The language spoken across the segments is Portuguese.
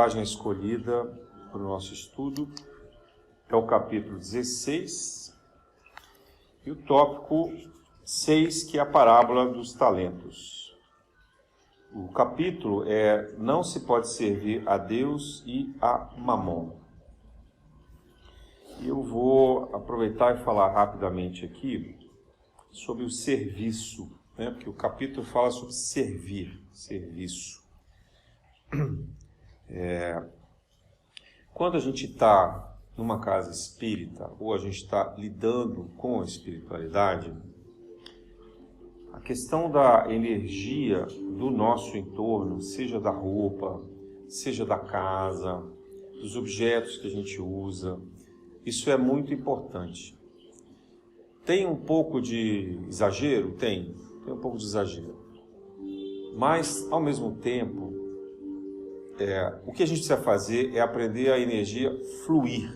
página escolhida para o nosso estudo é o capítulo 16 e o tópico 6, que é a parábola dos talentos. O capítulo é Não se pode servir a Deus e a Mamon. E eu vou aproveitar e falar rapidamente aqui sobre o serviço, né? Porque o capítulo fala sobre serviço. Quando a gente está numa casa espírita, ou a gente está lidando com a espiritualidade, a questão da energia do nosso entorno, seja da roupa, seja da casa, dos objetos que a gente usa, isso é muito importante. Tem um pouco de exagero? Tem um pouco de exagero. Mas, ao mesmo tempo, o que a gente precisa fazer é aprender a energia fluir.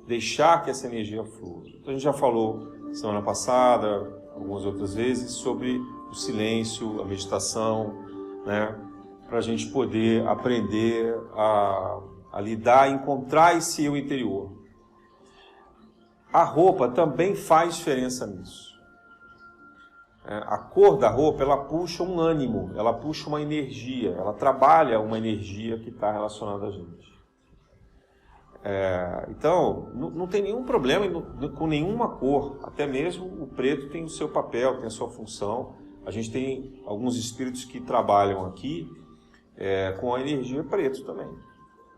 Deixar que essa energia flua. Então, a gente já falou semana passada, algumas outras vezes, sobre o silêncio, a meditação, né? Para a gente poder aprender a lidar, a encontrar esse eu interior. A roupa também faz diferença nisso. A cor da roupa, ela puxa um ânimo, ela puxa uma energia, ela trabalha uma energia que está relacionada a gente. Então, não tem nenhum problema com nenhuma cor, até mesmo o preto tem o seu papel, tem a sua função. A gente tem alguns espíritos que trabalham aqui com a energia preto também,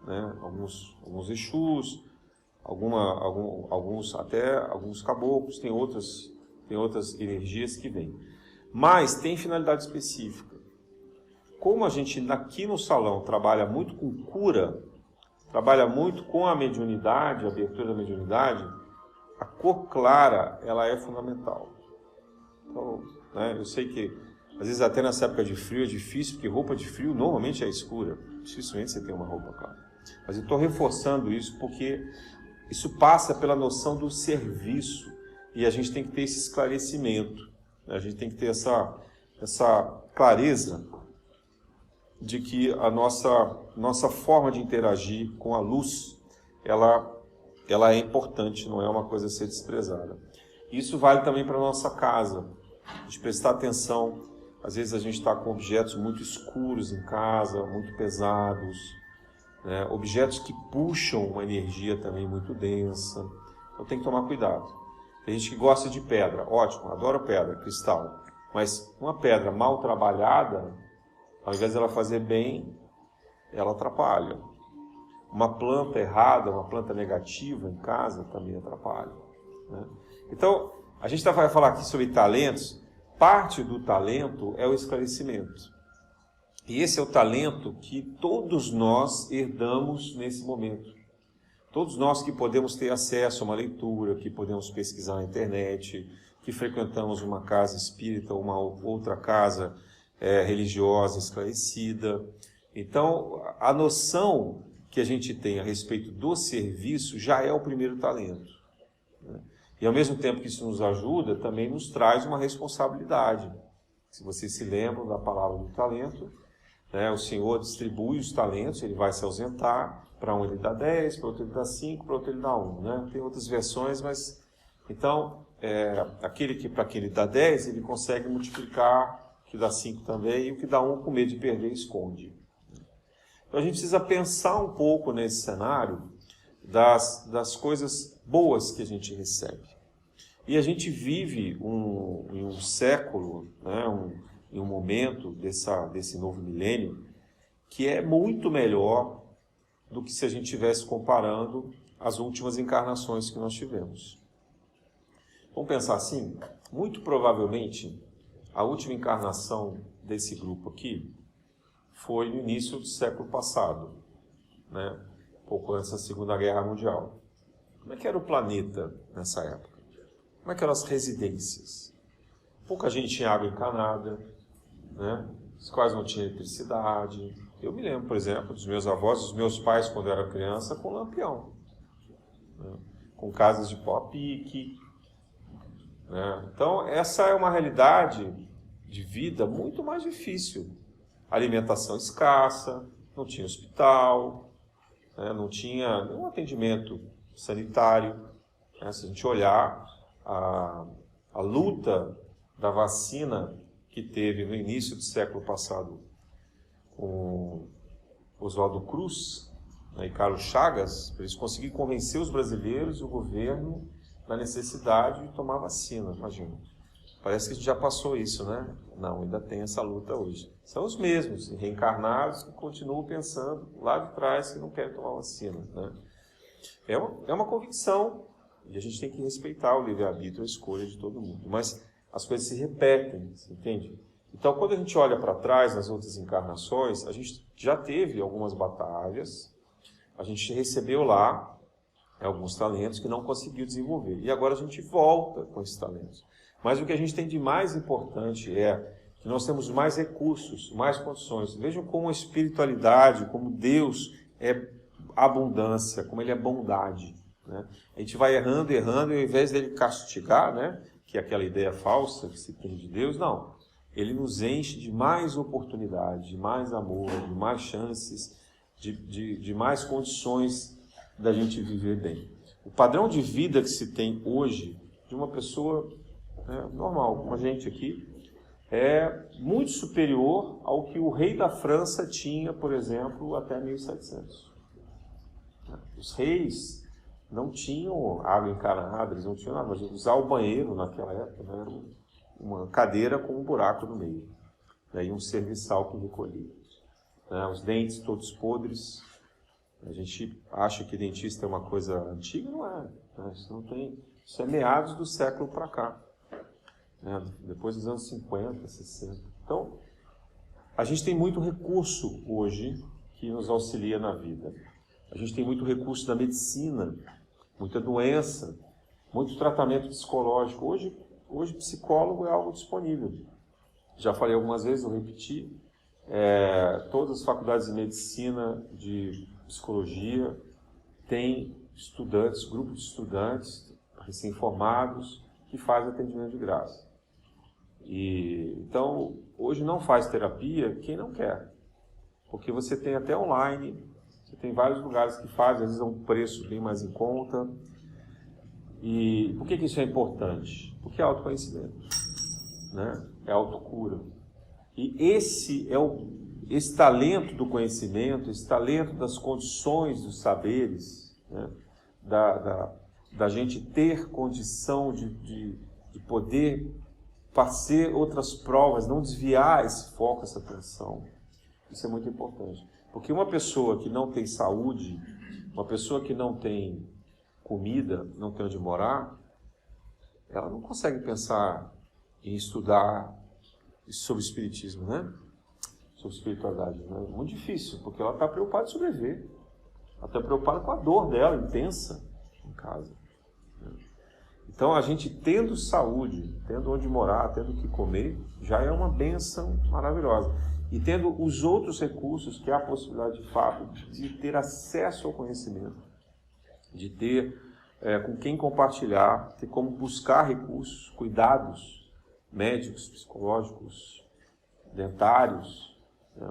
né? Alguns exus, alguns caboclos, tem outras energias que vêm. Mas tem finalidade específica. Como a gente aqui no salão trabalha muito com cura, trabalha muito com a mediunidade, a abertura da mediunidade, a cor clara, ela é fundamental. Então, né, eu sei que às vezes até nessa época de frio é difícil, porque roupa de frio normalmente é escura. Dificilmente você tem uma roupa clara. Mas eu estou reforçando isso porque isso passa pela noção do serviço e a gente tem que ter esse esclarecimento, né? A gente tem que ter essa clareza de que a nossa forma de interagir com a luz, ela é importante, não é uma coisa a ser desprezada. Isso vale também para a nossa casa, a gente prestar atenção. Às vezes a gente está com objetos muito escuros em casa, muito pesados, né? Objetos que puxam uma energia também muito densa, então tem que tomar cuidado. Tem gente que gosta de pedra, ótimo, adoro pedra, cristal, mas uma pedra mal trabalhada, ao invés de ela fazer bem, ela atrapalha. Uma planta errada, uma planta negativa em casa também atrapalha, né? Então, a gente vai falar aqui sobre talentos. Parte do talento é o esclarecimento. E esse é o talento que todos nós herdamos nesse momento. Todos nós que podemos ter acesso a uma leitura, que podemos pesquisar na internet, que frequentamos uma casa espírita ou uma outra casa religiosa esclarecida. Então, a noção que a gente tem a respeito do serviço já é o primeiro talento, né? E ao mesmo tempo que isso nos ajuda, também nos traz uma responsabilidade. Se vocês se lembram da palavra do talento, né, o Senhor distribui os talentos, ele vai se ausentar, para um ele dá 10, para outro ele dá 5, para outro ele dá 1. Né? Tem outras versões, mas... Então, para quem ele dá 10, ele consegue multiplicar, o que dá 5 também, e o que dá 1 com medo de perder, esconde. Então a gente precisa pensar um pouco nesse cenário das coisas boas que a gente recebe. E a gente vive em um século, né, em um momento desse novo milênio, que é muito melhor do que se a gente estivesse comparando as últimas encarnações que nós tivemos. Vamos pensar assim? Muito provavelmente, a última encarnação desse grupo aqui foi no início do século passado, né? Pouco antes da Segunda Guerra Mundial. Como é que era o planeta nessa época? Como é que eram as residências? Pouca gente tinha água encanada, né? Quase não tinha eletricidade. Eu me lembro, por exemplo, dos meus avós, dos meus pais, quando eu era criança, com lampião, né? Com casas de pau a pique, né? Então, essa é uma realidade de vida muito mais difícil. Alimentação escassa, não tinha hospital, né? Não tinha nenhum atendimento sanitário. Né? Se a gente olhar a luta da vacina que teve no início do século passado com Oswaldo Cruz, né, e Carlos Chagas, para eles conseguirem convencer os brasileiros e o governo na necessidade de tomar vacina, imagina. Parece que a gente já passou isso, né? Não, ainda tem essa luta hoje. São os mesmos, reencarnados, que continuam pensando lá de trás que não querem tomar vacina. Né? É uma convicção, e a gente tem que respeitar o livre-arbítrio, a escolha de todo mundo. Mas as coisas se repetem, você entende? Então, quando a gente olha para trás nas outras encarnações, a gente já teve algumas batalhas, a gente recebeu lá alguns talentos que não conseguiu desenvolver. E agora a gente volta com esses talentos. Mas o que a gente tem de mais importante é que nós temos mais recursos, mais condições. Vejam como a espiritualidade, como Deus é abundância, como Ele é bondade. Né? A gente vai errando, e ao invés dele castigar, né, que é aquela ideia falsa que se tem de Deus, não. Ele nos enche de mais oportunidade, de mais amor, de mais chances, de mais condições da gente viver bem. O padrão de vida que se tem hoje de uma pessoa normal, como a gente aqui, é muito superior ao que o rei da França tinha, por exemplo, até 1700. Os reis não tinham água encanada, eles não tinham nada, mas usar o banheiro naquela época, né, era uma cadeira com um buraco no meio, daí um serviçal que recolhia. Os dentes todos podres. A gente acha que dentista é uma coisa antiga, não é. Isso é meados do século para cá. Depois dos anos 50, 60. Então, a gente tem muito recurso hoje que nos auxilia na vida. A gente tem muito recurso da medicina, muita doença, muito tratamento psicológico. Hoje psicólogo é algo disponível. Já falei algumas vezes, vou repetir. Todas as faculdades de medicina, de psicologia, têm estudantes, grupos de estudantes recém-formados que fazem atendimento de graça. Então, hoje não faz terapia quem não quer, porque você tem até online, você tem vários lugares que fazem, às vezes é um preço bem mais em conta. E por que isso é importante? Porque é autoconhecimento, né? É autocura. E esse talento do conhecimento, esse talento das condições dos saberes, né? da gente ter condição de poder fazer outras provas, não desviar esse foco, essa atenção. Isso é muito importante. Porque uma pessoa que não tem saúde, uma pessoa que não tem comida, não tem onde morar, ela não consegue pensar em estudar sobre espiritismo, né? Sobre espiritualidade. Né? É muito difícil, porque ela está preocupada em sobreviver. Ela está preocupada com a dor dela, intensa, em casa. Então, a gente tendo saúde, tendo onde morar, tendo o que comer, já é uma bênção maravilhosa. E tendo os outros recursos, que é a possibilidade de fato de ter acesso ao conhecimento, de ter com quem compartilhar, ter como buscar recursos, cuidados médicos, psicológicos, dentários,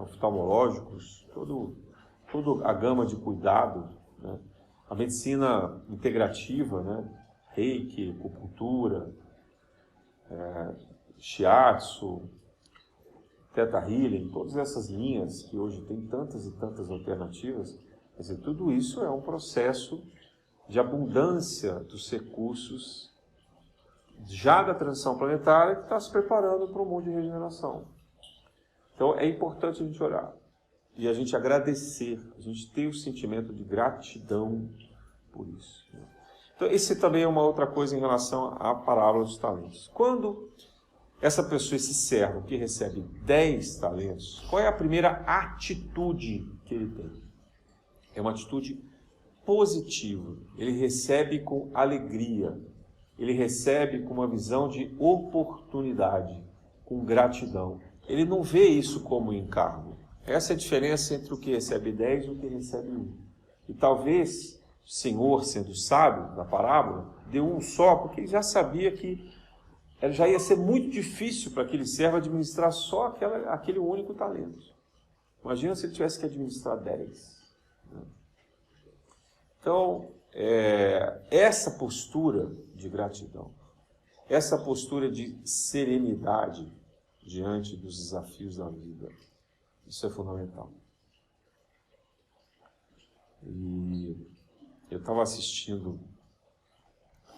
oftalmológicos, toda a gama de cuidado, né? A medicina integrativa, né? Reiki, acupuntura, shiatsu, Theta Healing, todas essas linhas que hoje tem tantas e tantas alternativas, quer dizer, tudo isso é um processo de abundância dos recursos já da transição planetária que está se preparando para um mundo de regeneração. Então é importante a gente olhar e a gente agradecer, a gente ter o sentimento de gratidão por isso. Então esse também é uma outra coisa em relação à parábola dos talentos. Quando essa pessoa, esse servo que recebe 10 talentos, qual é a primeira atitude que ele tem? É uma atitude positiva. Ele recebe com alegria. Ele recebe com uma visão de oportunidade, com gratidão. Ele não vê isso como encargo. Essa é a diferença entre o que recebe 10 e o que recebe 1. E talvez o Senhor, sendo sábio da parábola, deu um só, porque ele já sabia que já ia ser muito difícil para aquele servo administrar só aquele único talento. Imagina se ele tivesse que administrar 10. Né? Então, essa postura de gratidão, essa postura de serenidade diante dos desafios da vida, isso é fundamental. E eu estava assistindo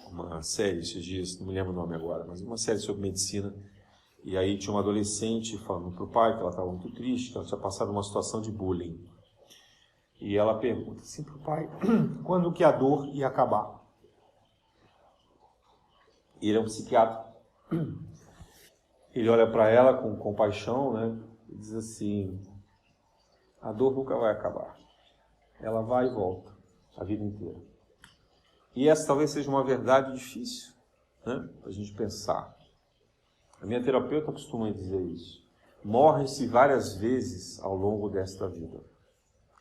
uma série esses dias, não me lembro o nome agora, mas uma série sobre medicina, e aí tinha uma adolescente falando para o pai que ela estava muito triste, que ela tinha passado uma situação de bullying. E ela pergunta assim para o pai, quando que a dor ia acabar? E ele é um psiquiatra. Ele olha para ela com compaixão, né, e diz assim, a dor nunca vai acabar. Ela vai e volta a vida inteira. E essa talvez seja uma verdade difícil, né, para a gente pensar. A minha terapeuta costuma dizer isso. Morre-se várias vezes ao longo desta vida.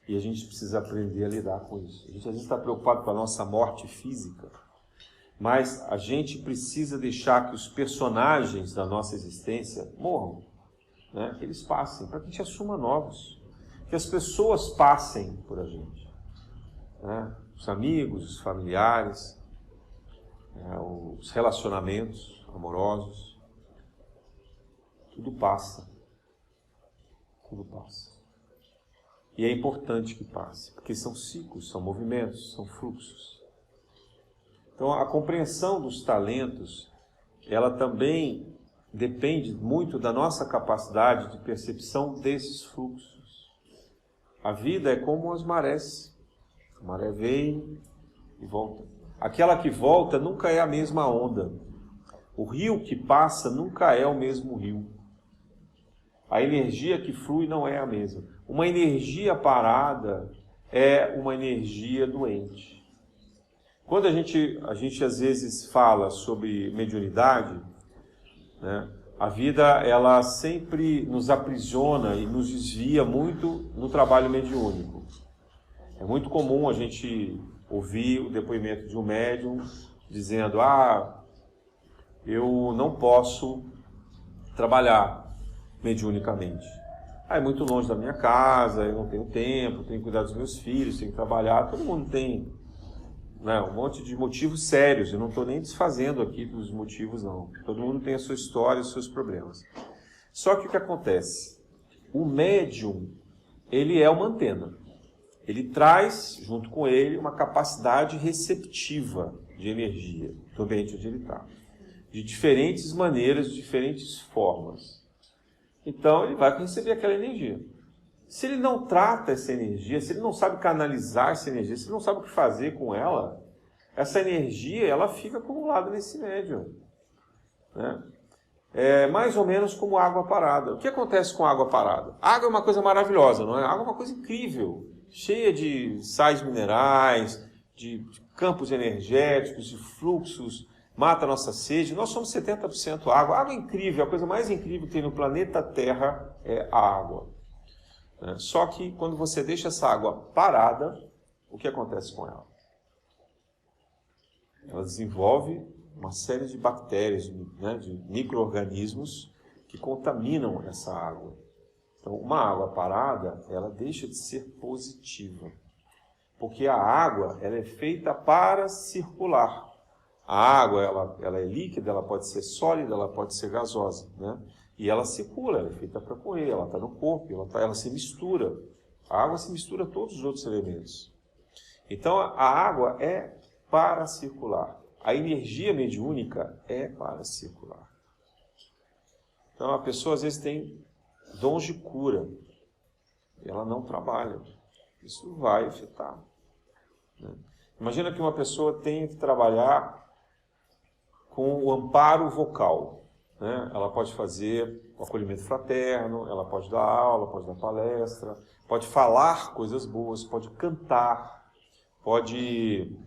E a gente precisa aprender a lidar com isso. A gente às vezes está preocupado com a nossa morte física, mas a gente precisa deixar que os personagens da nossa existência morram, né? Que eles passem, para que a gente assuma novos. Que as pessoas passem por a gente. Né? Os amigos, os familiares, os relacionamentos amorosos. Tudo passa. Tudo passa. E é importante que passe, porque são ciclos, são movimentos, são fluxos. Então, a compreensão dos talentos, ela também depende muito da nossa capacidade de percepção desses fluxos. A vida é como as marés. A maré vem e volta. Aquela que volta nunca é a mesma onda. O rio que passa nunca é o mesmo rio. A energia que flui não é a mesma. Uma energia parada é uma energia doente. Quando a gente às vezes fala sobre mediunidade, né, a vida ela sempre nos aprisiona e nos desvia muito no trabalho mediúnico. É muito comum a gente ouvir o depoimento de um médium dizendo, eu não posso trabalhar mediunicamente. É muito longe da minha casa, eu não tenho tempo, tenho que cuidar dos meus filhos, tenho que trabalhar. Todo mundo tem, né, um monte de motivos sérios. Eu não estou nem desfazendo aqui dos motivos, não. Todo mundo tem a sua história, os seus problemas. Só que o que acontece? O médium, ele é uma antena. Ele traz, junto com ele, uma capacidade receptiva de energia do ambiente onde ele está. De diferentes maneiras, de diferentes formas. Então, ele vai receber aquela energia. Se ele não trata essa energia, se ele não sabe canalizar essa energia, se ele não sabe o que fazer com ela, essa energia ela fica acumulada nesse médium. Né? É mais ou menos como água parada. O que acontece com água parada? A água é uma coisa maravilhosa, não é? A água é uma coisa incrível, cheia de sais minerais, de campos energéticos, de fluxos, mata a nossa sede. Nós somos 70% água. A água é incrível, a coisa mais incrível que tem no planeta Terra é a água. Só que quando você deixa essa água parada, o que acontece com ela? Ela desenvolve uma série de bactérias, né, de micro-organismos que contaminam essa água. Então, uma água parada, ela deixa de ser positiva. Porque a água ela é feita para circular. A água ela é líquida, ela pode ser sólida, ela pode ser gasosa, né? E ela circula, ela é feita para correr, ela está no corpo, ela se mistura. A água se mistura a todos os outros elementos. Então, a água é para circular. A energia mediúnica é para circular. Então, a pessoa às vezes tem dons de cura e ela não trabalha. Isso vai afetar. Né? Imagina que uma pessoa tenha que trabalhar com o amparo vocal. Né? Ela pode fazer o acolhimento fraterno, ela pode dar aula, pode dar palestra, pode falar coisas boas, pode cantar, pode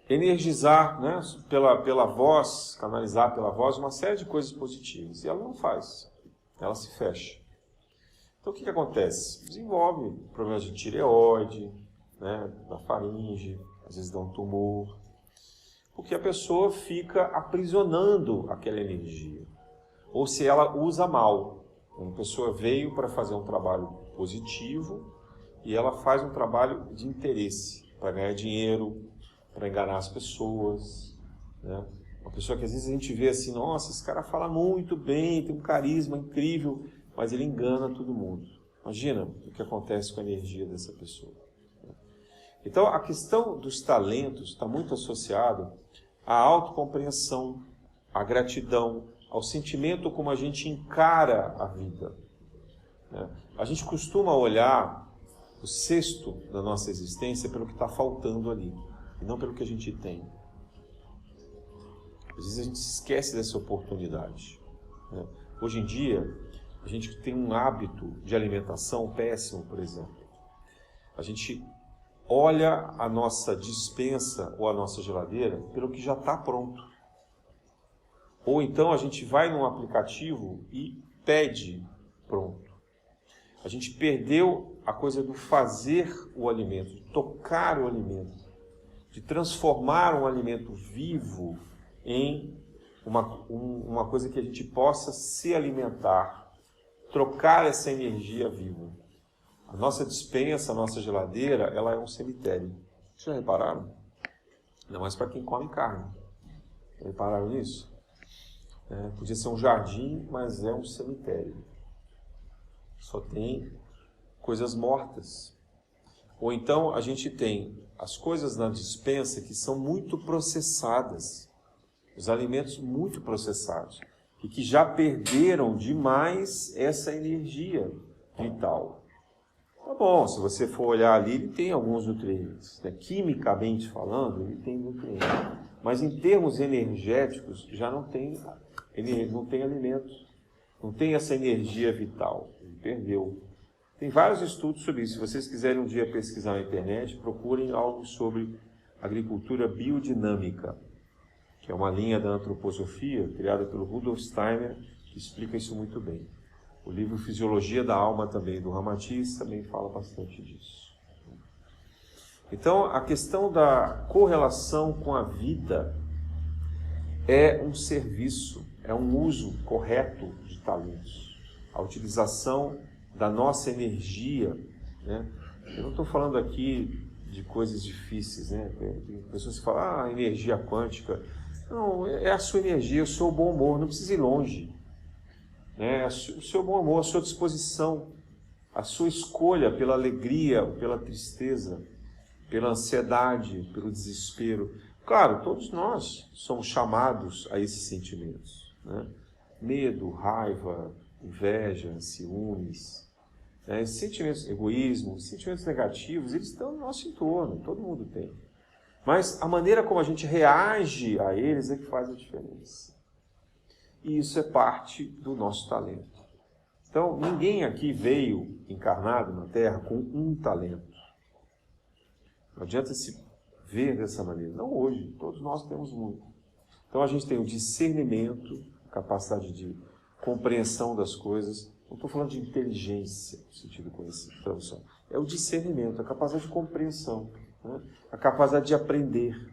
energizar, né? pela voz, canalizar pela voz uma série de coisas positivas. E ela não faz, ela se fecha. Então o que acontece? Desenvolve problemas de tireoide, né? Da faringe, às vezes dá um tumor. Porque a pessoa fica aprisionando aquela energia. Ou se ela usa mal. Uma pessoa veio para fazer um trabalho positivo e ela faz um trabalho de interesse, para ganhar dinheiro, para enganar as pessoas, né? Uma pessoa que às vezes a gente vê assim, nossa, esse cara fala muito bem, tem um carisma incrível, mas ele engana todo mundo. Imagina o que acontece com a energia dessa pessoa. Então, a questão dos talentos está muito associada à autocompreensão, à gratidão, ao sentimento como a gente encara a vida. A gente costuma olhar o cesto da nossa existência pelo que está faltando ali, e não pelo que a gente tem. Às vezes a gente se esquece dessa oportunidade. Hoje em dia, a gente tem um hábito de alimentação péssimo, por exemplo. A gente olha a nossa despensa ou a nossa geladeira pelo que já está pronto. Ou então a gente vai num aplicativo e pede pronto. A gente perdeu a coisa do fazer o alimento, de tocar o alimento, de transformar um alimento vivo em uma coisa que a gente possa se alimentar, trocar essa energia viva. A nossa despensa, a nossa geladeira, ela é um cemitério. Vocês já repararam? Não mais para quem come carne. Já repararam nisso? Podia ser um jardim, mas é um cemitério. Só tem coisas mortas. Ou então a gente tem as coisas na despensa que são muito processadas. Os alimentos muito processados. E que já perderam demais essa energia vital. Tá bom, se você for olhar ali, ele tem alguns nutrientes. Quimicamente falando, ele tem nutrientes. Mas em termos energéticos, já não tem alimento. Não tem essa energia vital. Ele perdeu. Tem vários estudos sobre isso. Se vocês quiserem um dia pesquisar na internet, procurem algo sobre agricultura biodinâmica, que é uma linha da antroposofia criada pelo Rudolf Steiner, que explica isso muito bem. O livro Fisiologia da Alma também, do Ramatiz, também fala bastante disso. Então, a questão da correlação com a vida é um serviço, é um uso correto de talentos. A utilização da nossa energia, né? Eu não estou falando aqui de coisas difíceis, né? Tem pessoas que falam, energia quântica. Não, é a sua energia, o seu bom humor, não precisa ir longe. O seu bom humor, a sua disposição, a sua escolha pela alegria, pela tristeza, pela ansiedade, pelo desespero. Claro, todos nós somos chamados a esses sentimentos, né? Medo, raiva, inveja, ciúmes, esses sentimentos, egoísmo, sentimentos negativos, eles estão no nosso entorno, todo mundo tem. Mas a maneira como a gente reage a eles é que faz a diferença. E isso é parte do nosso talento. Então, ninguém aqui veio encarnado na Terra com um talento. Não adianta se ver dessa maneira. Não hoje, todos nós temos muito. Então, a gente tem o discernimento, a capacidade de compreensão das coisas. Não estou falando de inteligência, no sentido conhecido, tradução. É o discernimento, a capacidade de compreensão, né? A capacidade de aprender,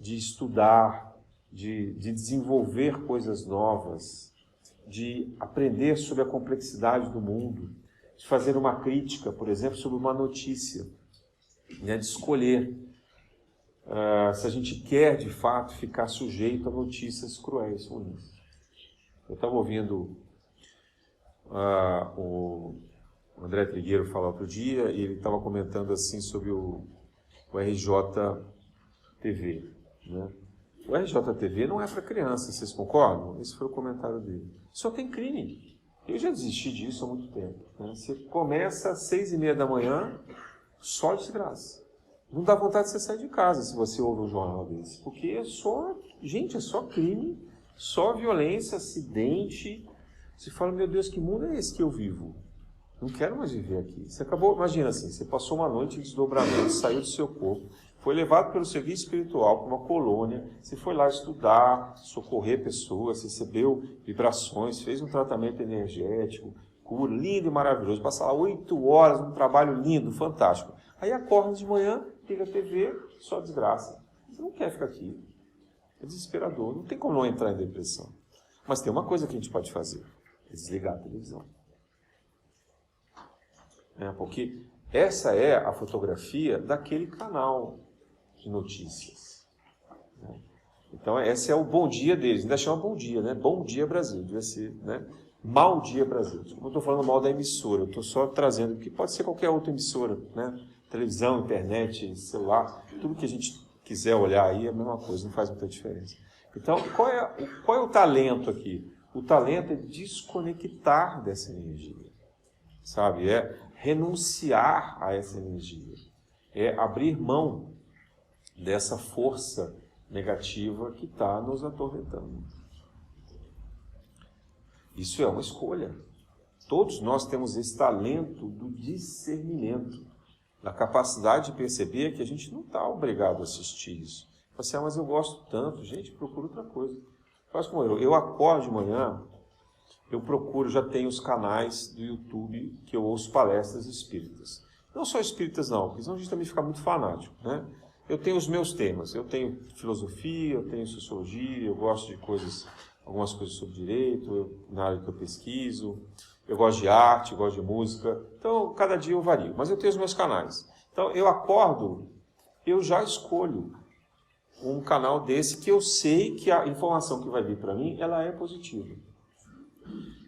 de estudar, de desenvolver coisas novas, de aprender sobre a complexidade do mundo, de fazer uma crítica, por exemplo, sobre uma notícia, né? De escolher se a gente quer, de fato, ficar sujeito a notícias cruéis, ruins. Eu estava ouvindo o André Trigueiro falar outro dia, e ele estava comentando assim sobre o RJTV, né? O RJTV não é para crianças, vocês concordam? Esse foi o comentário dele. Só tem crime. Eu já desisti disso há muito tempo, né? Você começa às 6h30 da manhã, só desgraça. Não dá vontade de você sair de casa se você ouve um jornal desse, porque é só crime, só violência, acidente. Você fala, meu Deus, que mundo é esse que eu vivo? Não quero mais viver aqui. Você acabou, imagina assim, você passou uma noite de desdobramento, saiu do seu corpo, foi levado pelo serviço espiritual para uma colônia, você foi lá estudar, socorrer pessoas, recebeu vibrações, fez um tratamento energético, cura, lindo e maravilhoso, passa lá 8 horas, um trabalho lindo, fantástico. Aí acorda de manhã, liga a TV, só desgraça. Você não quer ficar aqui. É desesperador, não tem como não entrar em depressão. Mas tem uma coisa que a gente pode fazer, é desligar a televisão. né? Porque essa é a fotografia daquele canal de notícias, né? Então, esse é o bom dia deles. Ainda chama bom dia, né? Bom dia Brasil, devia ser, né? Mal dia Brasil. Eu não estou falando mal da emissora, eu estou só trazendo, que pode ser qualquer outra emissora, né? Televisão, internet, celular, tudo que a gente quiser olhar aí é a mesma coisa, não faz muita diferença. Então, qual é o talento aqui? O talento é desconectar dessa energia, sabe? É renunciar a essa energia, é abrir mão dessa força negativa que está nos atormentando. Isso é uma escolha. Todos nós temos esse talento do discernimento, da capacidade de perceber que a gente não está obrigado a assistir isso. Você, mas eu gosto tanto, gente, procura outra coisa. Faz como eu acordo de manhã, eu procuro, já tenho os canais do YouTube que eu ouço palestras espíritas. Não só espíritas não, porque senão a gente também fica muito fanático, né? Eu tenho os meus temas, eu tenho filosofia, eu tenho sociologia, eu gosto de algumas coisas sobre direito, na área que eu pesquiso, eu gosto de arte, eu gosto de música, então cada dia eu vario, mas eu tenho os meus canais. Então eu acordo, eu já escolho um canal desse que eu sei que a informação que vai vir para mim, ela é positiva.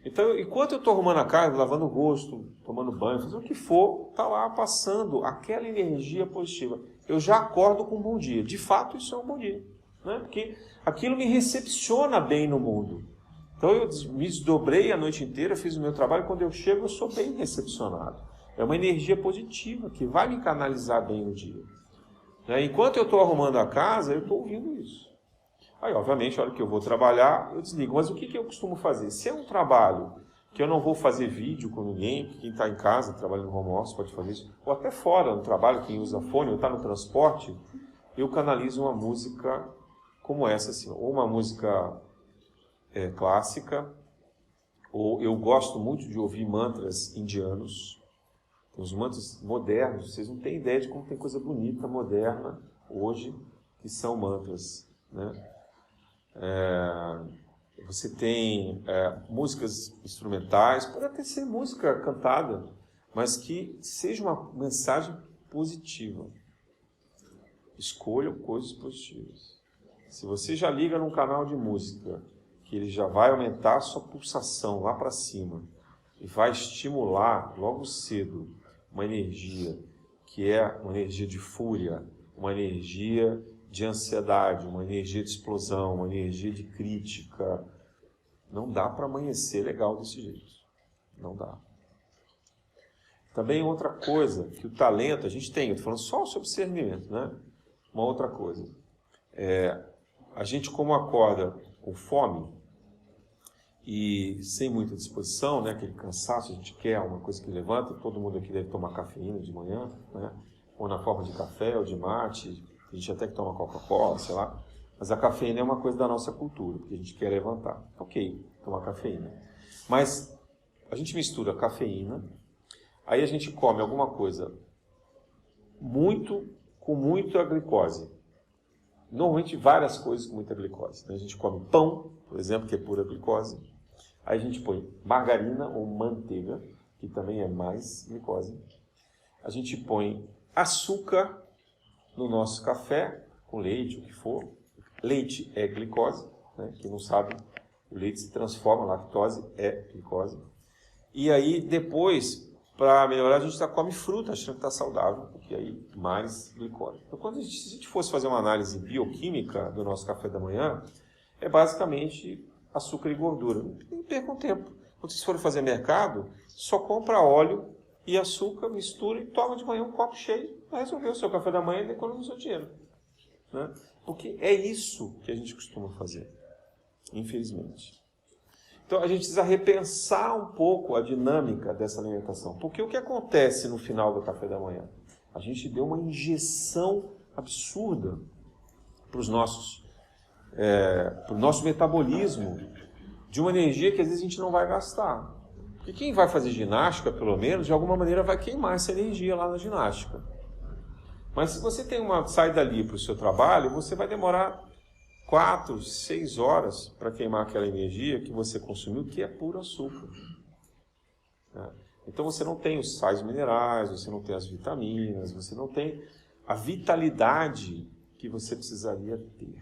Então, enquanto eu estou arrumando a casa, lavando o rosto, tomando banho, fazendo o que for, está lá passando aquela energia positiva. Eu já acordo com um bom dia. De fato, isso é um bom dia, né? Porque aquilo me recepciona bem no mundo. Então, eu me desdobrei a noite inteira, fiz o meu trabalho, quando eu chego, eu sou bem recepcionado. É uma energia positiva que vai me canalizar bem no dia. Enquanto eu estou arrumando a casa, eu estou ouvindo isso. Aí, obviamente, a hora que eu vou trabalhar, eu desligo. Mas o que eu costumo fazer? Se é um trabalho que eu não vou fazer vídeo com ninguém, quem está em casa, trabalhando no home office, pode fazer isso, ou até fora no trabalho, quem usa fone, ou está no transporte, eu canalizo uma música como essa, assim, ou uma música clássica, ou eu gosto muito de ouvir mantras indianos. Tem uns mantras modernos, vocês não têm ideia de como tem coisa bonita, moderna, hoje, que são mantras, né? Você tem músicas instrumentais, pode até ser música cantada, mas que seja uma mensagem positiva. Escolham coisas positivas. Se você já liga num canal de música, que ele já vai aumentar a sua pulsação lá para cima e vai estimular logo cedo uma energia que é uma energia de fúria, uma energia de ansiedade, uma energia de explosão, uma energia de crítica. Não dá para amanhecer legal desse jeito. Não dá. Também outra coisa, que o talento, a gente tem, eu estou falando só sobre discernimento, né? Uma outra coisa, a gente como acorda com fome e sem muita disposição, né? Aquele cansaço, a gente quer uma coisa que levanta, todo mundo aqui deve tomar cafeína de manhã, né? Ou na forma de café ou de mate. A gente até que toma Coca-Cola, sei lá. Mas a cafeína é uma coisa da nossa cultura, porque a gente quer levantar. Ok, tomar cafeína. Mas a gente mistura cafeína, aí a gente come alguma coisa com muita glicose. Normalmente várias coisas com muita glicose. A gente come pão, por exemplo, que é pura glicose. Aí a gente põe margarina ou manteiga, que também é mais glicose. A gente põe açúcar no nosso café, com leite, o que for. Leite é glicose, né? Quem não sabe, o leite se transforma, a lactose é glicose. E aí, depois, para melhorar, a gente já come fruta, achando que está saudável, porque aí mais glicose. Então, se a gente fosse fazer uma análise bioquímica do nosso café da manhã, é basicamente açúcar e gordura. Não percam tempo. Quando vocês forem fazer mercado, só compra óleo e açúcar, mistura e toma de manhã um copo cheio, vai resolver o seu café da manhã e economiza o seu dinheiro, né? Porque é isso que a gente costuma fazer, infelizmente. Então a gente precisa repensar um pouco a dinâmica dessa alimentação. Porque o que acontece no final do café da manhã? A gente deu uma injeção absurda para o nosso metabolismo de uma energia que às vezes a gente não vai gastar. Porque quem vai fazer ginástica, pelo menos, de alguma maneira vai queimar essa energia lá na ginástica. Mas se você sai dali para o seu trabalho, você vai demorar 4, 6 horas para queimar aquela energia que você consumiu, que é puro açúcar. Então você não tem os sais minerais, você não tem as vitaminas, você não tem a vitalidade que você precisaria ter.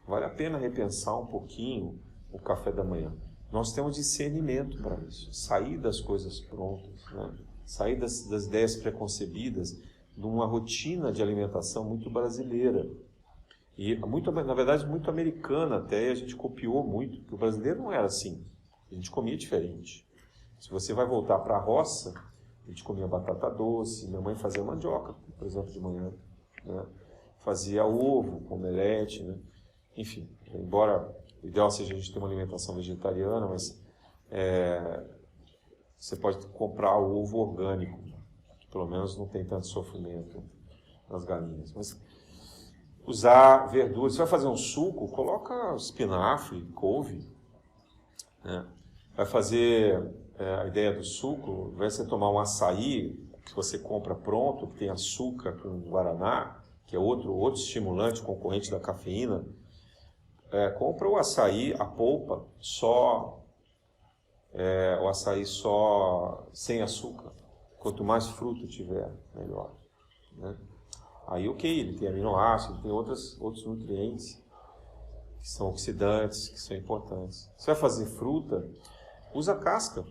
Vale a pena repensar um pouquinho o café da manhã. Nós temos discernimento para isso, sair das coisas prontas, né? Sair das ideias preconcebidas de uma rotina de alimentação muito brasileira. E, na verdade, muito americana até, e a gente copiou muito, porque o brasileiro não era assim. A gente comia diferente. Se você vai voltar para a roça, a gente comia batata doce, minha mãe fazia mandioca, por exemplo, de manhã, né? Fazia ovo com omelete, né? Enfim, embora o ideal seja a gente ter uma alimentação vegetariana, mas você pode comprar o ovo orgânico, que pelo menos não tem tanto sofrimento nas galinhas. Mas usar verduras, você vai fazer um suco, coloca espinafre, couve, né? Vai fazer a ideia do suco, vai ser tomar um açaí que você compra pronto, que tem açúcar com guaraná, que é outro estimulante concorrente da cafeína. Compra o açaí, a polpa, o açaí só sem açúcar. Quanto mais fruta tiver, melhor, né? Aí ok, ele tem aminoácidos, tem outros nutrientes que são oxidantes, que são importantes. Você vai fazer fruta, usa casca.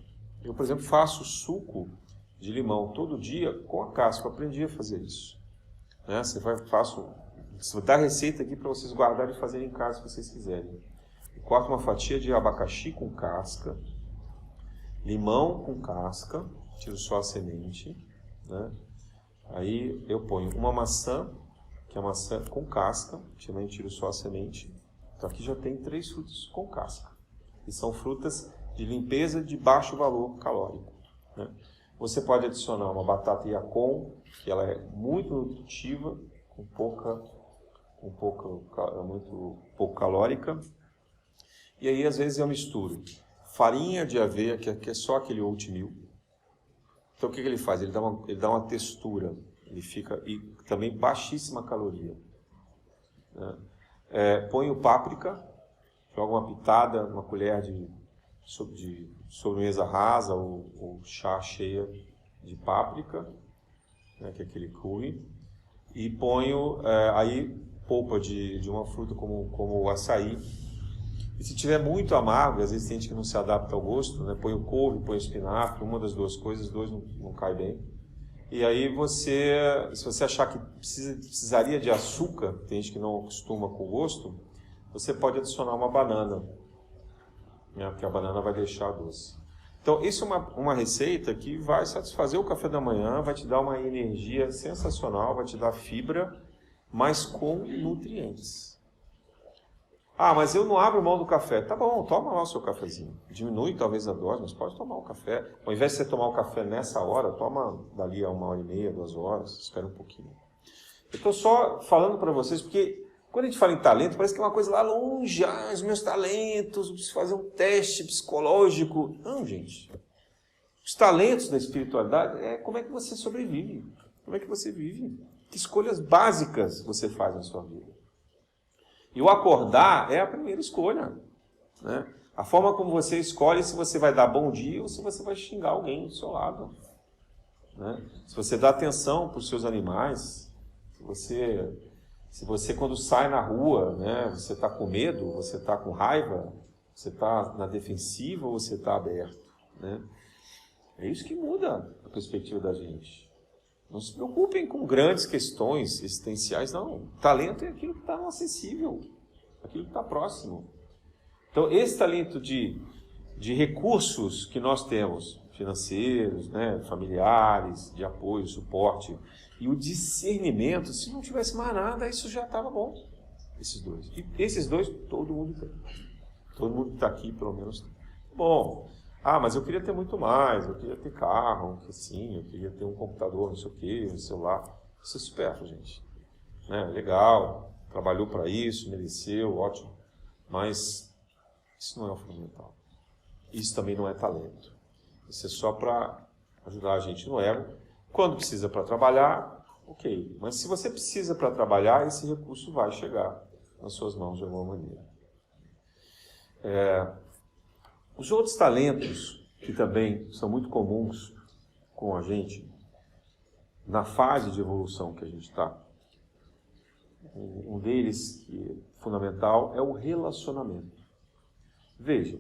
Eu, por exemplo, faço suco de limão todo dia com a casca. Eu aprendi a fazer isso, né? Vou dar receita aqui para vocês guardarem e fazerem em casa se vocês quiserem. Eu corto uma fatia de abacaxi com casca, limão com casca, tiro só a semente, né? Aí eu ponho uma maçã, que é maçã com casca, também tiro só a semente. Então aqui já tem 3 frutas com casca. E são frutas de limpeza de baixo valor calórico, né? Você pode adicionar uma batata Yacon, que ela é muito nutritiva, muito pouco calórica. E aí às vezes eu misturo farinha de aveia, que é só aquele oatmeal. Então o que ele faz? Ele dá uma textura, e também baixíssima caloria, né? Ponho páprica, jogo uma pitada, uma colher de sobremesa rasa ou chá cheia de páprica, né, que é aquele curry, e ponho aí polpa de uma fruta como o açaí. E se tiver muito amargo, às vezes tem gente que não se adapta ao gosto, né? Põe o couve, põe o espinafre, uma das duas coisas, dois não cai bem. E aí se você achar que precisaria de açúcar, tem gente que não acostuma com o gosto, você pode adicionar uma banana, né? Porque a banana vai deixar doce. Então, isso é uma receita que vai satisfazer o café da manhã, vai te dar uma energia sensacional, vai te dar fibra, mas com nutrientes. Ah, mas eu não abro mão do café. Tá bom, toma lá o seu cafezinho. Diminui talvez a dose, mas pode tomar o café. Ao invés de você tomar o café nessa hora, toma dali a 1h30, 2 horas, espera um pouquinho. Eu estou só falando para vocês, porque quando a gente fala em talento, parece que é uma coisa lá longe. Ah, os meus talentos, eu preciso fazer um teste psicológico. Não, gente. Os talentos da espiritualidade é como é que você sobrevive. Como é que você vive. Que escolhas básicas você faz na sua vida. E o acordar é a primeira escolha, né? A forma como você escolhe se você vai dar bom dia ou se você vai xingar alguém do seu lado, né? Se você dá atenção para os seus animais, se você quando sai na rua, né, você está com medo, você está com raiva, você está na defensiva ou você está aberto, né? É isso que muda a perspectiva da gente. Não se preocupem com grandes questões existenciais, não. Talento é aquilo que está no acessível, aquilo que está próximo. Então, esse talento de recursos que nós temos, financeiros, né, familiares, de apoio, suporte, e o discernimento, se não tivesse mais nada, isso já estava bom. Esses dois. E esses dois, todo mundo tem. Todo mundo que está aqui, pelo menos, tem. Bom... Ah, mas eu queria ter muito mais, eu queria ter carro, eu queria ter um computador, não sei o quê, um celular. Isso é supérfluo, gente. Né? Legal, trabalhou para isso, mereceu, ótimo. Mas isso não é o fundamental. Isso também não é talento. Isso é só para ajudar a gente no ego. Quando precisa para trabalhar, ok. Mas se você precisa para trabalhar, esse recurso vai chegar nas suas mãos de alguma maneira. Os outros talentos que também são muito comuns com a gente, na fase de evolução que a gente está. Um deles, que é fundamental, é o relacionamento. Veja,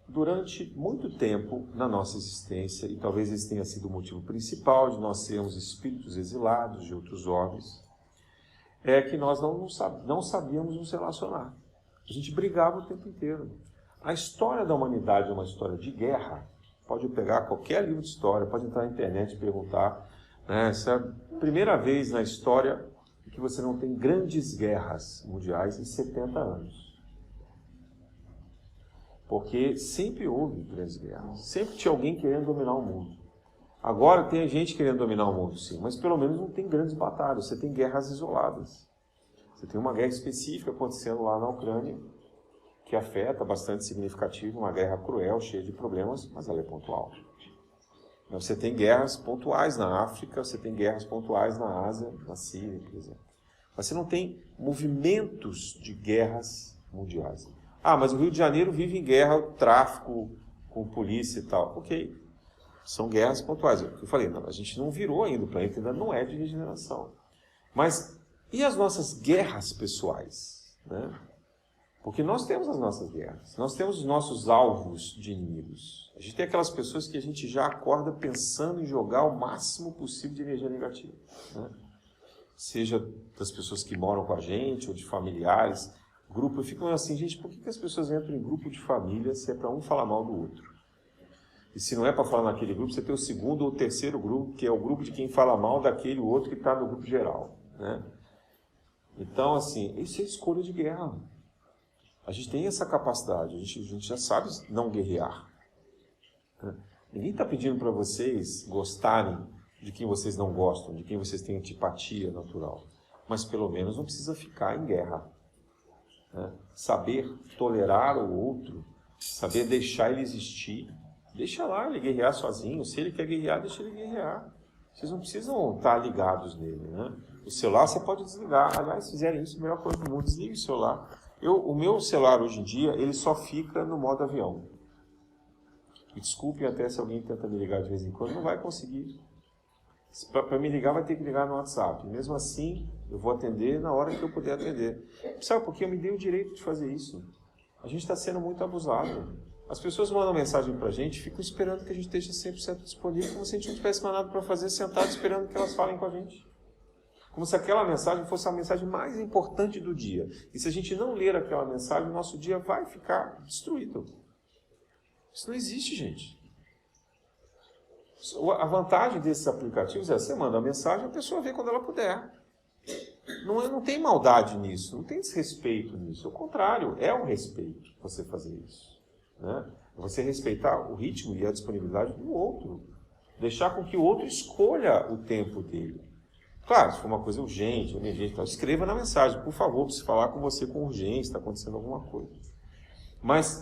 durante muito tempo na nossa existência, e talvez esse tenha sido o motivo principal de nós sermos espíritos exilados de outros orbes, é que nós não sabíamos nos relacionar. A gente brigava o tempo inteiro. A história da humanidade é uma história de guerra. Pode pegar qualquer livro de história, pode entrar na internet e perguntar. Né? Essa é a primeira vez na história que você não tem grandes guerras mundiais em 70 anos. Porque sempre houve grandes guerras. Sempre tinha alguém querendo dominar o mundo. Agora tem gente querendo dominar o mundo, sim, mas pelo menos não tem grandes batalhas. Você tem guerras isoladas. Você tem uma guerra específica acontecendo lá na Ucrânia, que afeta bastante significativo, uma guerra cruel, cheia de problemas, mas ela é pontual. Você tem guerras pontuais na África, você tem guerras pontuais na Ásia, na Síria, por exemplo. Mas você não tem movimentos de guerras mundiais. Ah, mas o Rio de Janeiro vive em guerra, tráfico com polícia e tal. Ok, são guerras pontuais. Eu falei, não, a gente não virou ainda, o planeta ainda não é de regeneração. Mas e as nossas guerras pessoais? Né? Porque nós temos as nossas guerras, nós temos os nossos alvos de inimigos. A gente tem aquelas pessoas que a gente já acorda pensando em jogar o máximo possível de energia negativa. Né? Seja das pessoas que moram com a gente, ou de familiares, grupo. Eu fico assim, gente, por que as pessoas entram em grupo de família se é para um falar mal do outro? E se não é para falar naquele grupo, você tem o segundo ou o terceiro grupo, que é o grupo de quem fala mal daquele outro que está no grupo geral. Né? Então, assim, isso é escolha de guerra. A gente tem essa capacidade, a gente já sabe não guerrear. Ninguém está pedindo para vocês gostarem de quem vocês não gostam, de quem vocês têm antipatia natural. Mas pelo menos não precisa ficar em guerra. Saber tolerar o outro, saber deixar ele existir, deixa lá ele guerrear sozinho. Se ele quer guerrear, deixa ele guerrear. Vocês não precisam estar ligados nele. Né? O celular você pode desligar. Aliás, se fizerem isso, a melhor coisa do mundo, desligue o celular. O meu celular hoje em dia, ele só fica no modo avião. E desculpem até se alguém tenta me ligar de vez em quando, não vai conseguir. Para me ligar, vai ter que ligar no WhatsApp. Mesmo assim, eu vou atender na hora que eu puder atender. Sabe por que eu me dei o direito de fazer isso? A gente está sendo muito abusado. As pessoas mandam mensagem para a gente, ficam esperando que a gente esteja 100% disponível, como se a gente não tivesse mais nada para fazer, sentado esperando que elas falem com a gente. Como se aquela mensagem fosse a mensagem mais importante do dia. E se a gente não ler aquela mensagem, o nosso dia vai ficar destruído. Isso não existe, gente. A vantagem desses aplicativos é você manda a mensagem, a pessoa vê quando ela puder. Não tem maldade nisso, não tem desrespeito nisso. Ao contrário, é um respeito você fazer isso. Né? Você respeitar o ritmo e a disponibilidade do outro. Deixar com que o outro escolha o tempo dele. Claro, se for uma coisa urgente, emergente, escreva na mensagem, por favor, preciso falar com você com urgência, está acontecendo alguma coisa. Mas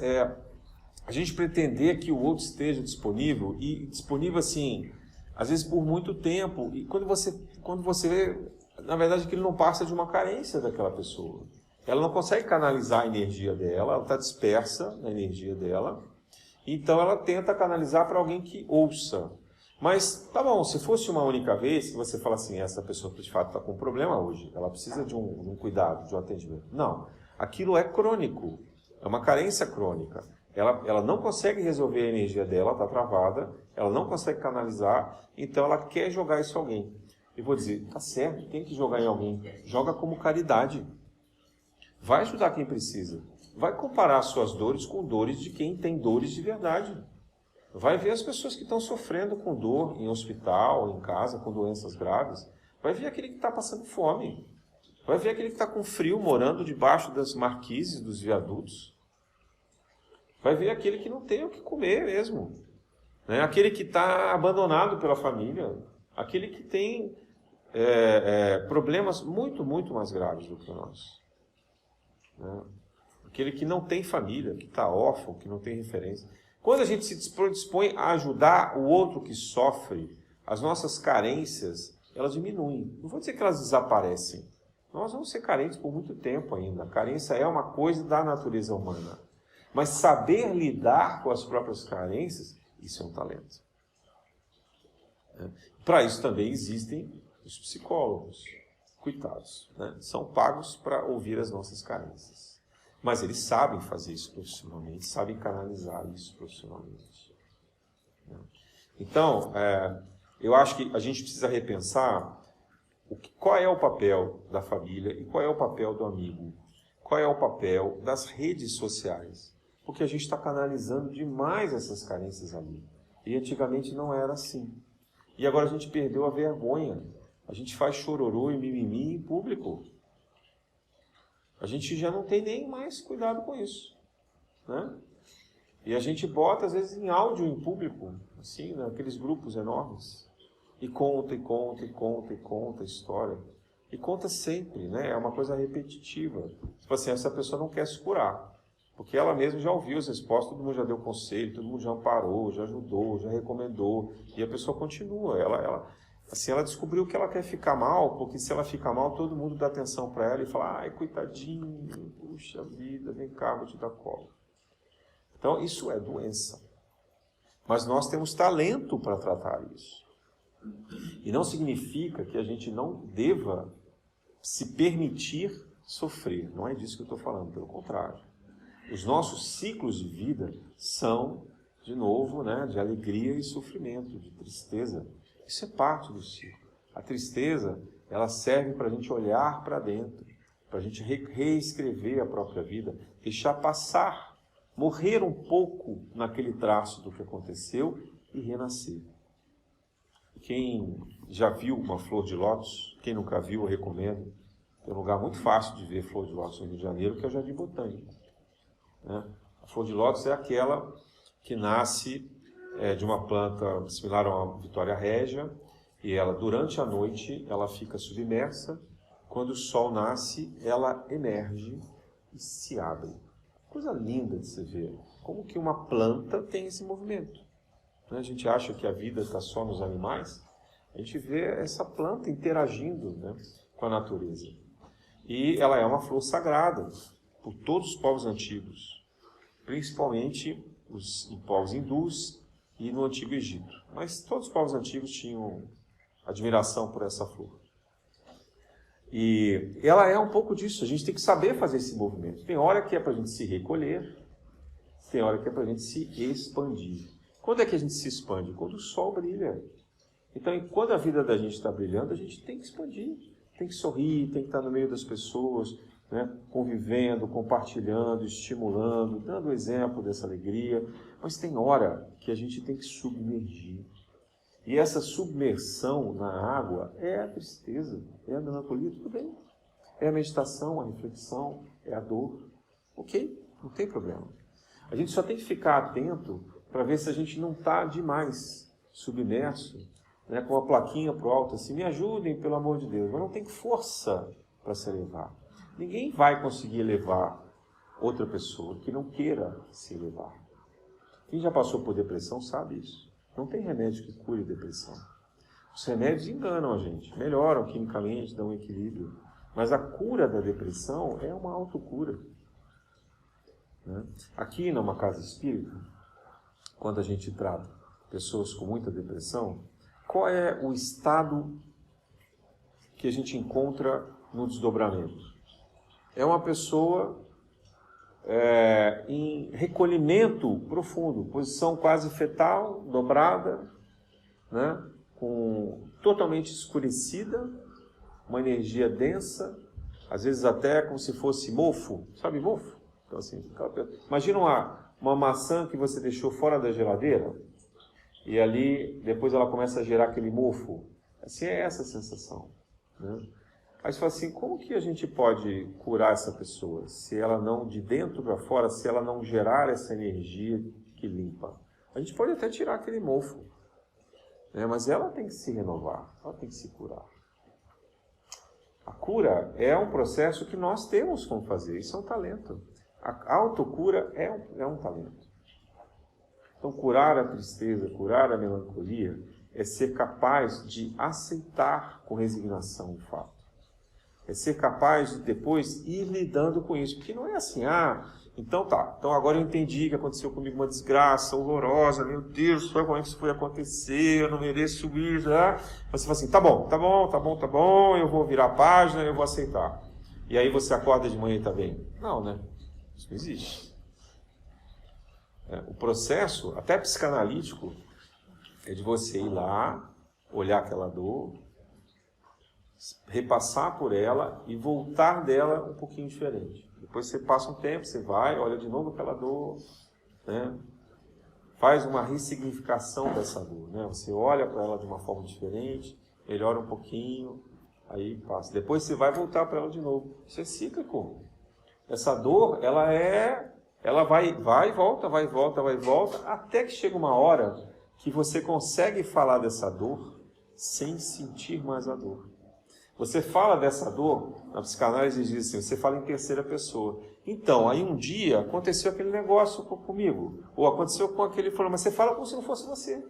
a gente pretender que o outro esteja disponível, e disponível assim, às vezes por muito tempo, e quando você vê, na verdade, que ele não passa de uma carência daquela pessoa. Ela não consegue canalizar a energia dela, ela está dispersa na energia dela, então ela tenta canalizar para alguém que ouça. Mas, tá bom, se fosse uma única vez, que você fala assim, essa pessoa de fato está com um problema hoje, ela precisa de um cuidado, de um atendimento. Não, aquilo é crônico, é uma carência crônica. Ela não consegue resolver a energia dela, está travada, ela não consegue canalizar, então ela quer jogar isso em alguém. Eu vou dizer, tá certo, tem que jogar em alguém, joga como caridade. Vai ajudar quem precisa. Vai comparar suas dores com dores de quem tem dores de verdade. Vai ver as pessoas que estão sofrendo com dor em hospital, em casa, com doenças graves. Vai ver aquele que está passando fome. Vai ver aquele que está com frio, morando debaixo das marquises, dos viadutos. Vai ver aquele que não tem o que comer mesmo. Né? Aquele que está abandonado pela família. Aquele que tem problemas muito, muito mais graves do que nós. Né? Aquele que não tem família, que está órfão, que não tem referência. Quando a gente se dispõe a ajudar o outro que sofre, as nossas carências, elas diminuem. Não vou dizer que elas desaparecem. Nós vamos ser carentes por muito tempo ainda. A carência é uma coisa da natureza humana. Mas saber lidar com as próprias carências, Isso é um talento. Para isso também existem os psicólogos, coitados, né? São pagos para ouvir as nossas carências. Mas eles sabem fazer isso profissionalmente, sabem canalizar isso profissionalmente. Então, eu acho que a gente precisa repensar qual é o papel da família e qual é o papel do amigo, qual é o papel das redes sociais, porque a gente está canalizando demais essas carências ali. E antigamente não era assim. E agora a gente perdeu a vergonha. A gente faz chororô e mimimi em público. A gente já não tem nem mais cuidado com isso, né? E a gente bota, às vezes, em áudio em público, assim, naqueles grupos enormes. E conta, e conta, e conta, e conta a história. E conta sempre, né? É uma coisa repetitiva. Tipo assim, essa pessoa não quer se curar. Porque ela mesma já ouviu as respostas, todo mundo já deu conselho, todo mundo já amparou, já ajudou, já recomendou. E a pessoa continua. Ela descobriu que ela quer ficar mal, porque se ela ficar mal, todo mundo dá atenção para ela e fala, ai, coitadinho, puxa vida, vem cá, vou te dar colo. Então, isso é doença. Mas nós temos talento para tratar isso. E não significa que a gente não deva se permitir sofrer. Não é disso que eu estou falando, pelo contrário. Os nossos ciclos de vida são, de novo, né, de alegria e sofrimento, de tristeza. Isso é parte do ciclo. A tristeza, ela serve para a gente olhar para dentro, para a gente reescrever a própria vida, deixar passar, morrer um pouco naquele traço do que aconteceu e renascer. Quem já viu uma flor de lótus, quem nunca viu, eu recomendo. Tem um lugar muito fácil de ver flor de lótus no Rio de Janeiro, que é o Jardim Botânico. A flor de lótus é aquela que nasce de uma planta similar a uma Vitória Régia, e ela, durante a noite, ela fica submersa. Quando o sol nasce, ela emerge e se abre. Coisa linda de se ver. Como que uma planta tem esse movimento? A gente acha que a vida está só nos animais. A gente vê essa planta interagindo, né, com a natureza. E ela é uma flor sagrada por todos os povos antigos, principalmente os povos hindus e no Antigo Egito. Mas todos os povos antigos tinham admiração por essa flor. E ela é um pouco disso. A gente tem que saber fazer esse movimento. Tem hora que é para a gente se recolher, tem hora que é para a gente se expandir. Quando é que a gente se expande? Quando o sol brilha. Então, quando a vida da gente está brilhando, a gente tem que expandir. Tem que sorrir, tem que estar no meio das pessoas, né, convivendo, compartilhando, estimulando, dando exemplo dessa alegria. Mas tem hora que a gente tem que submergir. E essa submersão na água é a tristeza, é a melancolia, tudo bem. É a meditação, a reflexão, é a dor. Ok, não tem problema. A gente só tem que ficar atento para ver se a gente não está demais submerso, né, com a plaquinha pro alto, assim, me ajudem, pelo amor de Deus. Mas não tem força para se elevar. Ninguém vai conseguir elevar outra pessoa que não queira se elevar. Quem já passou por depressão sabe isso. Não tem remédio que cure depressão. Os remédios enganam a gente, melhoram quimicamente, dão equilíbrio. Mas a cura da depressão é uma autocura. Né? Aqui numa casa espírita, quando a gente trata pessoas com muita depressão, qual é o estado que a gente encontra no desdobramento? É uma pessoa em recolhimento profundo, posição quase fetal, dobrada, né? Totalmente escurecida, uma energia densa, às vezes até como se fosse mofo, sabe mofo? Então, assim, imagina uma maçã que você deixou fora da geladeira e ali depois ela começa a gerar aquele mofo. Assim é essa a sensação, né? Aí você fala assim, como que a gente pode curar essa pessoa? Se ela não, de dentro para fora, se ela não gerar essa energia que limpa. A gente pode até tirar aquele mofo, né? Mas ela tem que se renovar, ela tem que se curar. A cura é um processo que nós temos como fazer, isso é um talento. A autocura é um talento. Então, curar a tristeza, curar a melancolia, é ser capaz de aceitar com resignação o fato. É ser capaz de depois ir lidando com isso. Porque não é assim, então tá. Então agora eu entendi que aconteceu comigo uma desgraça horrorosa. Meu Deus, como é que isso foi acontecer? Eu não mereço isso. Você fala assim, tá bom. Eu vou virar a página, eu vou aceitar. E aí você acorda de manhã e tá bem. Não, né? Isso não existe. O processo, até psicanalítico, é de você ir lá, olhar aquela dor, repassar por ela e voltar dela um pouquinho diferente. Depois você passa um tempo, você vai, olha de novo aquela dor, né? Faz uma ressignificação dessa dor, né? Você olha para ela de uma forma diferente, melhora um pouquinho, aí passa. Depois você vai voltar para ela de novo. Isso é cíclico. Essa dor, ela vai e volta, até que chega uma hora que você consegue falar dessa dor sem sentir mais a dor. Você fala dessa dor, na psicanálise diz assim, você fala em terceira pessoa. Então, aí um dia aconteceu aquele negócio comigo, ou aconteceu com aquele fulano, mas você fala como se não fosse você.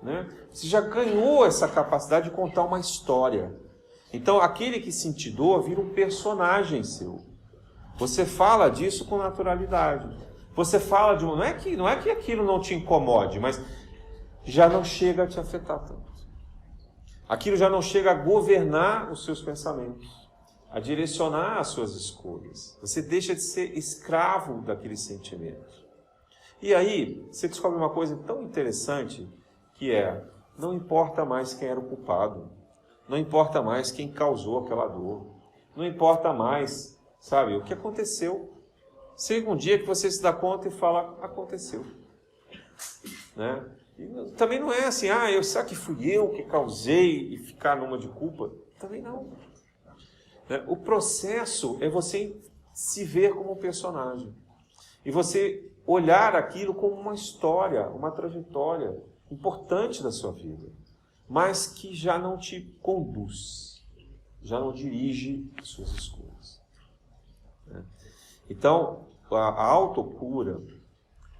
Né? Você já ganhou essa capacidade de contar uma história. Então, aquele que sentir dor vira um personagem seu. Você fala disso com naturalidade. Você fala de não é que aquilo não te incomode, mas já não chega a te afetar tanto. Aquilo já não chega a governar os seus pensamentos, a direcionar as suas escolhas. Você deixa de ser escravo daquele sentimento. E aí, você descobre uma coisa tão interessante, que não importa mais quem era o culpado, não importa mais quem causou aquela dor, não importa mais, sabe, o que aconteceu. Chega um dia que você se dá conta e fala, aconteceu. Né? E também não é assim, será que fui eu que causei e ficar numa de culpa? Também não. Né? O processo é você se ver como um personagem. E você olhar aquilo como uma história, uma trajetória importante da sua vida, mas que já não te conduz, já não dirige as suas escolhas. Né? Então, a autocura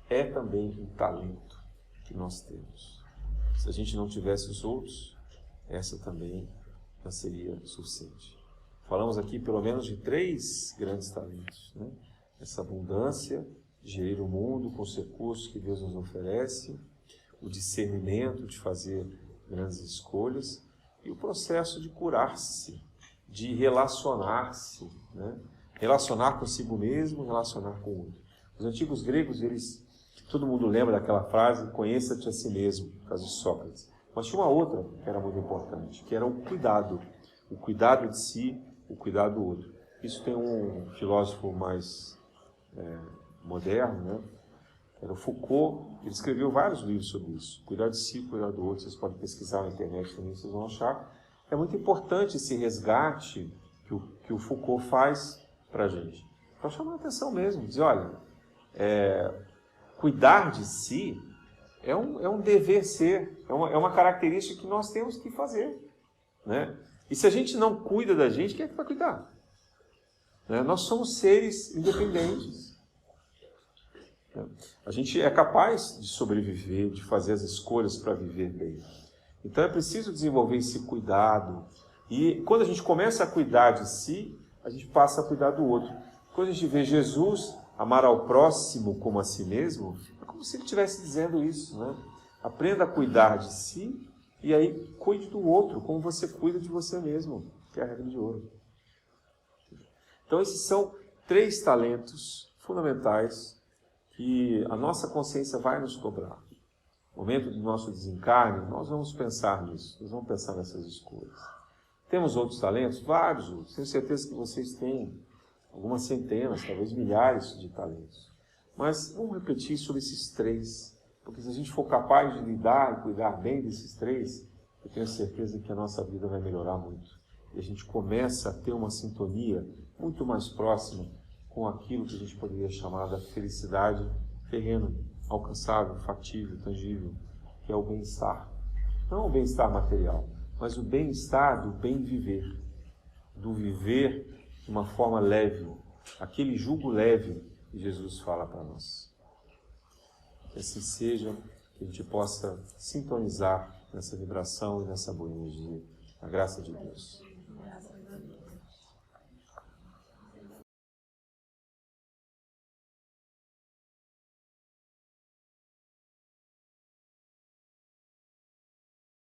é também um talento que nós temos. Se a gente não tivesse os outros, essa também já seria suficiente. Falamos aqui pelo menos de 3 grandes talentos. Né? Essa abundância, de gerir o mundo com os recursos que Deus nos oferece, o discernimento de fazer grandes escolhas e o processo de curar-se, de relacionar-se, né? Relacionar consigo mesmo, relacionar com o outro. Os antigos gregos, todo mundo lembra daquela frase, conheça-te a si mesmo, por causa de Sócrates. Mas tinha uma outra que era muito importante, que era o cuidado de si, o cuidado do outro. Isso tem um filósofo mais moderno, né? Era o Foucault, ele escreveu vários livros sobre isso. Cuidar de si, cuidar do outro, vocês podem pesquisar na internet também, vocês vão achar. É muito importante esse resgate que o Foucault faz para a gente. Para chamar a atenção mesmo, dizer, olha, cuidar de si é um dever ser, é uma característica que nós temos que fazer. Né? E se a gente não cuida da gente, quem é que vai cuidar? Né? Nós somos seres independentes. A gente é capaz de sobreviver, de fazer as escolhas para viver bem. Então é preciso desenvolver esse cuidado. E quando a gente começa a cuidar de si, a gente passa a cuidar do outro. Quando a gente vê Jesus amar ao próximo como a si mesmo, é como se ele estivesse dizendo isso, né? Aprenda a cuidar de si e aí cuide do outro, como você cuida de você mesmo, que é a regra de ouro. Então esses são 3 talentos fundamentais que a nossa consciência vai nos cobrar. No momento do nosso desencarne, nós vamos pensar nisso, nós vamos pensar nessas escolhas. Temos outros talentos? Vários outros. Tenho certeza que vocês têm algumas centenas, talvez milhares de talentos. Mas vamos repetir sobre esses 3, porque se a gente for capaz de lidar e cuidar bem desses 3, eu tenho certeza que a nossa vida vai melhorar muito. E a gente começa a ter uma sintonia muito mais próxima com aquilo que a gente poderia chamar da felicidade terrena, alcançável, factível, tangível, que é o bem-estar. Não o bem-estar material, mas o bem-estar do bem viver, do viver de uma forma leve, aquele jugo leve que Jesus fala para nós. Que assim seja, que a gente possa sintonizar nessa vibração e nessa boa energia, a graça de Deus.